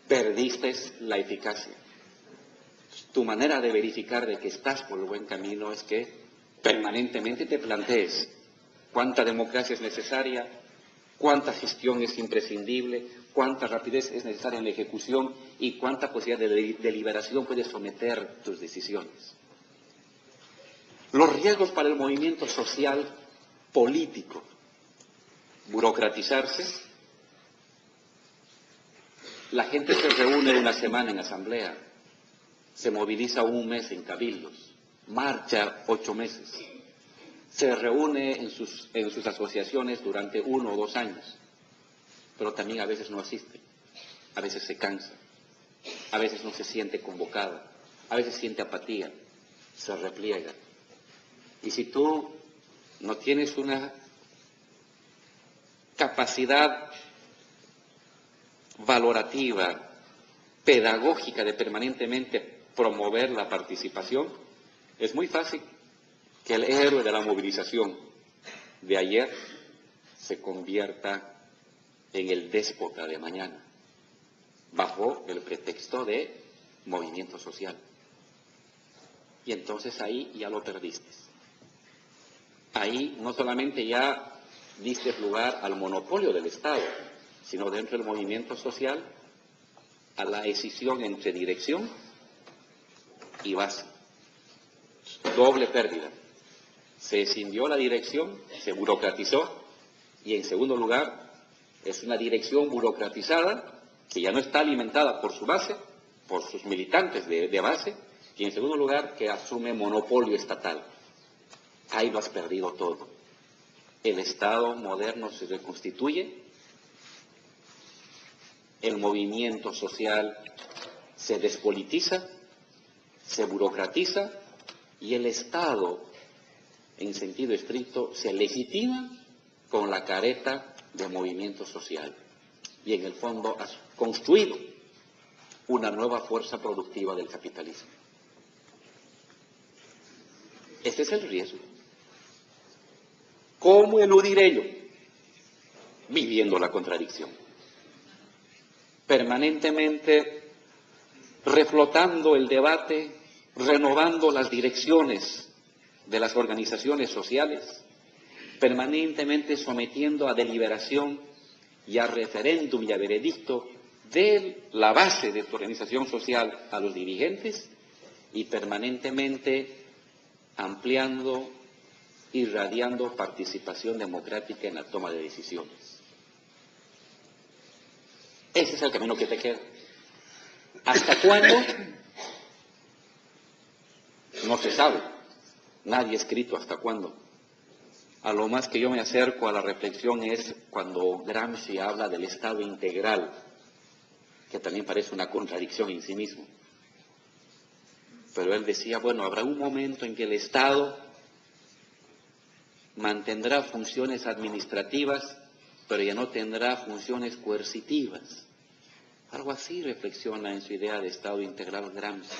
perdiste la eficacia. Tu manera de verificar de que estás por el buen camino es que permanentemente te plantees cuánta democracia es necesaria, cuánta gestión es imprescindible, cuánta rapidez es necesaria en la ejecución y cuánta posibilidad de deliberación puedes someter tus decisiones. Los riesgos para el movimiento social político: burocratizarse. La gente se reúne una semana en asamblea, se moviliza un mes en cabildos, marcha 8 meses, se reúne en sus asociaciones durante 1 o 2 años, pero también a veces no asiste, a veces se cansa, a veces no se siente convocada, a veces siente apatía, se repliega. Y si tú no tienes una capacidad valorativa, pedagógica de permanentemente promover la participación, es muy fácil que el héroe de la movilización de ayer se convierta en el déspota de mañana, bajo el pretexto de movimiento social. Y entonces ahí ya lo perdiste. Ahí no solamente ya diste lugar al monopolio del Estado, sino dentro del movimiento social a la escisión entre dirección y base. Doble pérdida. Se escindió la dirección, se burocratizó, y en segundo lugar es una dirección burocratizada que ya no está alimentada por su base, por sus militantes de base, y en segundo lugar que asume monopolio estatal. Ahí lo has perdido todo. El Estado moderno se reconstituye, el movimiento social se despolitiza, se burocratiza, y el Estado, en sentido estricto, se legitima con la careta de movimiento social. Y en el fondo has construido una nueva fuerza productiva del capitalismo. Ese es el riesgo. ¿Cómo eludir ello? Viviendo la contradicción. Permanentemente reflotando el debate, renovando las direcciones de las organizaciones sociales, permanentemente sometiendo a deliberación y a referéndum y a veredicto de la base de tu organización social a los dirigentes, y permanentemente ampliando, irradiando participación democrática en la toma de decisiones. Ese es el camino que te queda. ¿Hasta cuándo? No se sabe. Nadie ha escrito hasta cuándo. A lo más que yo me acerco a la reflexión es cuando Gramsci habla del Estado integral, que también parece una contradicción en sí mismo. Pero él decía, bueno, habrá un momento en que el Estado mantendrá funciones administrativas, pero ya no tendrá funciones coercitivas. Algo así reflexiona en su idea de Estado integral Gramsci.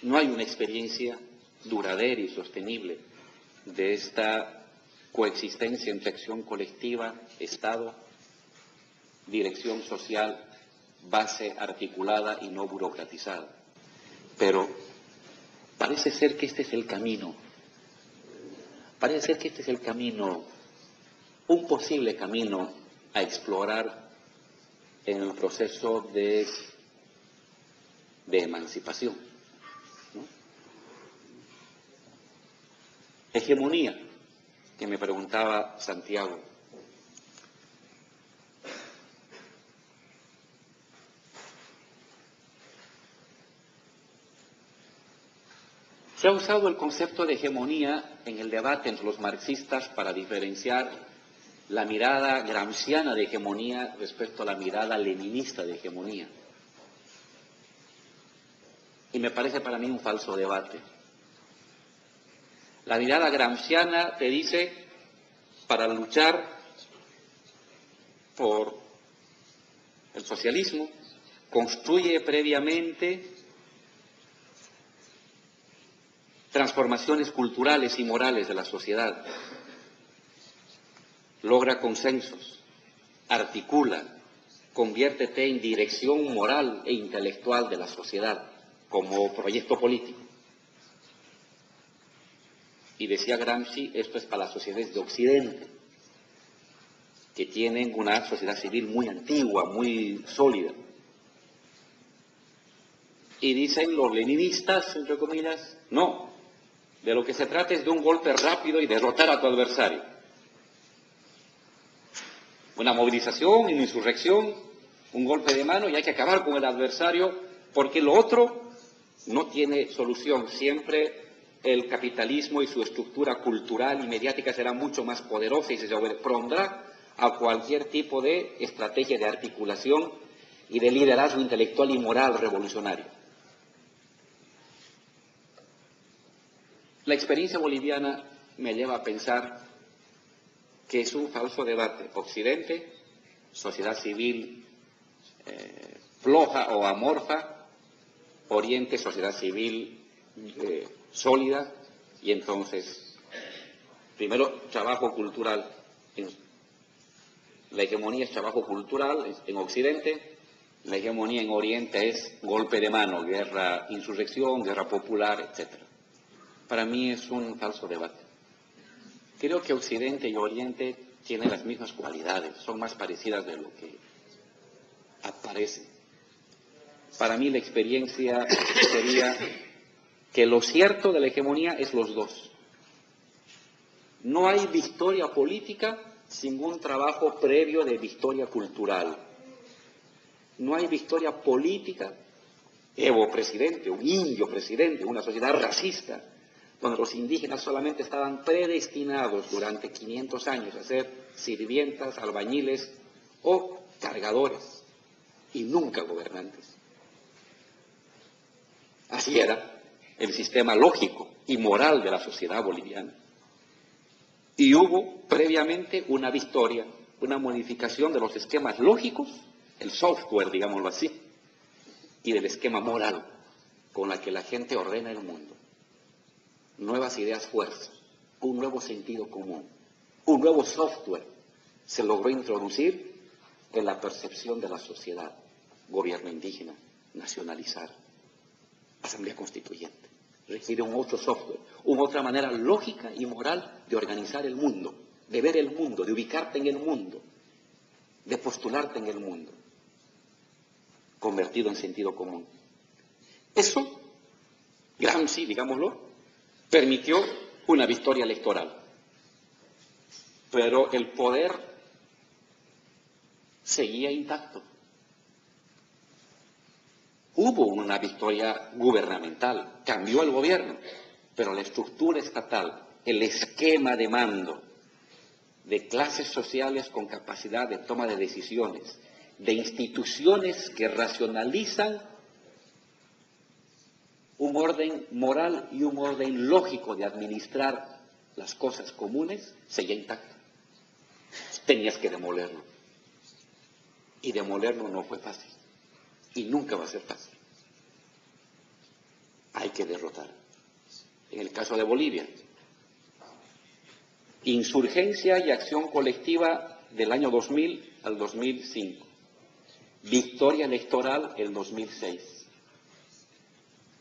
No hay una experiencia duradera y sostenible de esta coexistencia entre acción colectiva, Estado, dirección social, base articulada y no burocratizada. Pero parece ser que este es el camino. Parece ser que este es el camino, un posible camino a explorar en el proceso de emancipación, ¿no? Hegemonía, que me preguntaba Santiago. Se ha usado el concepto de hegemonía en el debate entre los marxistas para diferenciar la mirada gramsciana de hegemonía respecto a la mirada leninista de hegemonía. Y me parece para mí un falso debate. La mirada gramsciana te dice, para luchar por el socialismo, construye previamente transformaciones culturales y morales de la sociedad, logra consensos, articula, conviértete en dirección moral e intelectual de la sociedad como proyecto político. Y decía Gramsci, esto es para las sociedades de Occidente, que tienen una sociedad civil muy antigua, muy sólida. Y dicen los leninistas, entre comillas, no, de lo que se trata es de un golpe rápido y derrotar a tu adversario. Una movilización, una insurrección, un golpe de mano, y hay que acabar con el adversario porque lo otro no tiene solución. Siempre el capitalismo y su estructura cultural y mediática será mucho más poderosa y se sobrepondrá a cualquier tipo de estrategia de articulación y de liderazgo intelectual y moral revolucionario. La experiencia boliviana me lleva a pensar que es un falso debate. Occidente, sociedad civil floja o amorfa; Oriente, sociedad civil sólida. Y entonces, primero, trabajo cultural. La hegemonía es trabajo cultural en Occidente, la hegemonía en Oriente es golpe de mano, guerra, insurrección, guerra popular, etc. Para mí es un falso debate. Creo que Occidente y Oriente tienen las mismas cualidades, son más parecidas de lo que aparece. Para mí la experiencia sería que lo cierto de la hegemonía es los dos. No hay victoria política sin un trabajo previo de victoria cultural. No hay victoria política. Evo presidente, un indio presidente, una sociedad racista, donde los indígenas solamente estaban predestinados durante 500 años a ser sirvientas, albañiles o cargadores, y nunca gobernantes. Así era el sistema lógico y moral de la sociedad boliviana. Y hubo previamente una victoria, una modificación de los esquemas lógicos, el software, digámoslo así, y del esquema moral con la que la gente ordena el mundo. Nuevas ideas fuerza, un nuevo sentido común, un nuevo software se logró introducir en la percepción de la sociedad. Gobierno indígena, nacionalizar, asamblea constituyente. Requiere un otro software, una otra manera lógica y moral de organizar el mundo, de ver el mundo, de ubicarte en el mundo, de postularte en el mundo, convertido en sentido común. Eso, Gramsci, digámoslo, permitió una victoria electoral. Pero el poder seguía intacto. Hubo una victoria gubernamental, cambió el gobierno, pero la estructura estatal, el esquema de mando de clases sociales con capacidad de toma de decisiones, de instituciones que racionalizan un orden moral y un orden lógico de administrar las cosas comunes, seguía intacto. Tenías que demolerlo. Y demolerlo no fue fácil. Y nunca va a ser fácil. Hay que derrotar. En el caso de Bolivia, insurgencia y acción colectiva del año 2000 al 2005. Victoria electoral el 2006.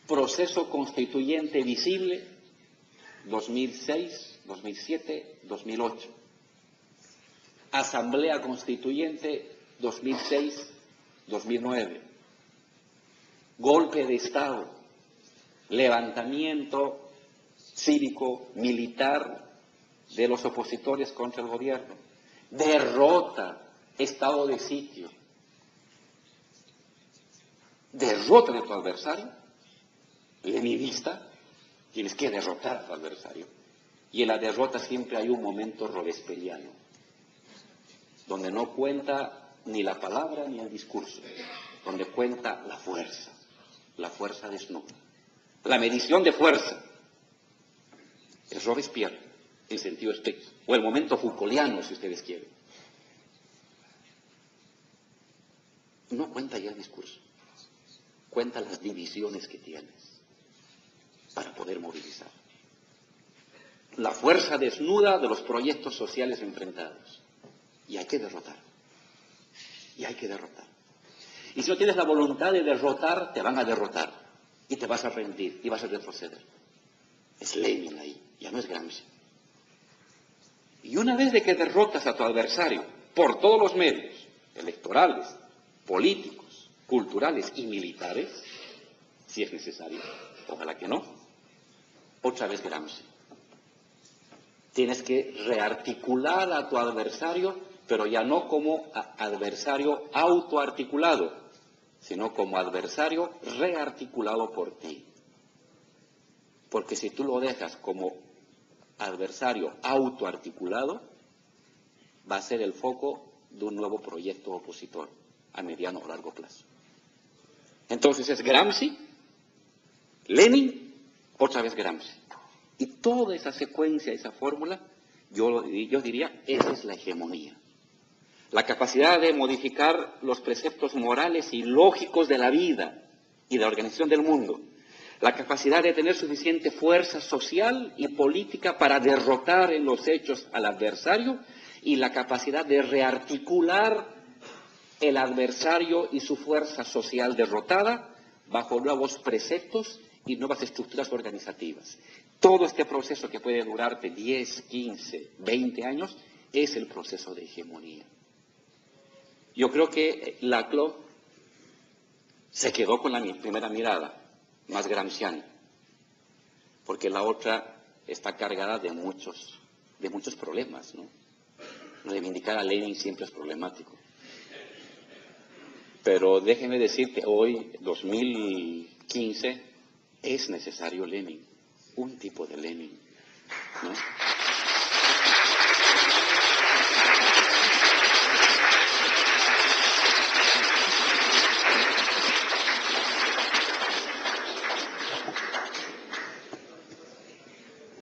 Proceso constituyente visible 2006, 2007, 2008. Asamblea constituyente 2006, 2009. Golpe de Estado, levantamiento cívico, militar de los opositores contra el gobierno. Derrota, estado de sitio. Derrota de tu adversario, leninista, tienes que derrotar a tu adversario. Y en la derrota siempre hay un momento robesperiano, donde no cuenta ni la palabra ni el discurso, donde cuenta la fuerza desnuda. La medición de fuerza es Robespierre, en sentido estricto, o el momento Foucaultiano, si ustedes quieren. No cuenta ya el discurso, cuenta las divisiones que tienes para poder movilizar. La fuerza desnuda de los proyectos sociales enfrentados. Y hay que derrotar. Y hay que derrotar. Y si no tienes la voluntad de derrotar, te van a derrotar. Y te vas a rendir y vas a retroceder. Es Lenin ahí, ya no es Gramsci. Y una vez de que derrotas a tu adversario por todos los medios, electorales, políticos, culturales y militares, si es necesario, ojalá que no, otra vez Gramsci. Tienes que rearticular a tu adversario, pero ya no como adversario autoarticulado, sino como adversario rearticulado por ti. Porque si tú lo dejas como adversario autoarticulado, va a ser el foco de un nuevo proyecto opositor a mediano o largo plazo. Entonces es Gramsci, Lenin, otra vez Gramsci. Y toda esa secuencia, esa fórmula, yo diría, esa es la hegemonía. La capacidad de modificar los preceptos morales y lógicos de la vida y de la organización del mundo. La capacidad de tener suficiente fuerza social y política para derrotar en los hechos al adversario y la capacidad de rearticular el adversario y su fuerza social derrotada bajo nuevos preceptos y nuevas estructuras organizativas. Todo este proceso que puede durarte 10, 15, 20 años es el proceso de hegemonía. Yo creo que Laclau se quedó con la primera mirada, más gramsciana, porque la otra está cargada de muchos problemas, ¿no? Reivindicar a Lenin siempre es problemático. Pero déjenme decir que hoy, 2015, es necesario Lenin, un tipo de Lenin, ¿no?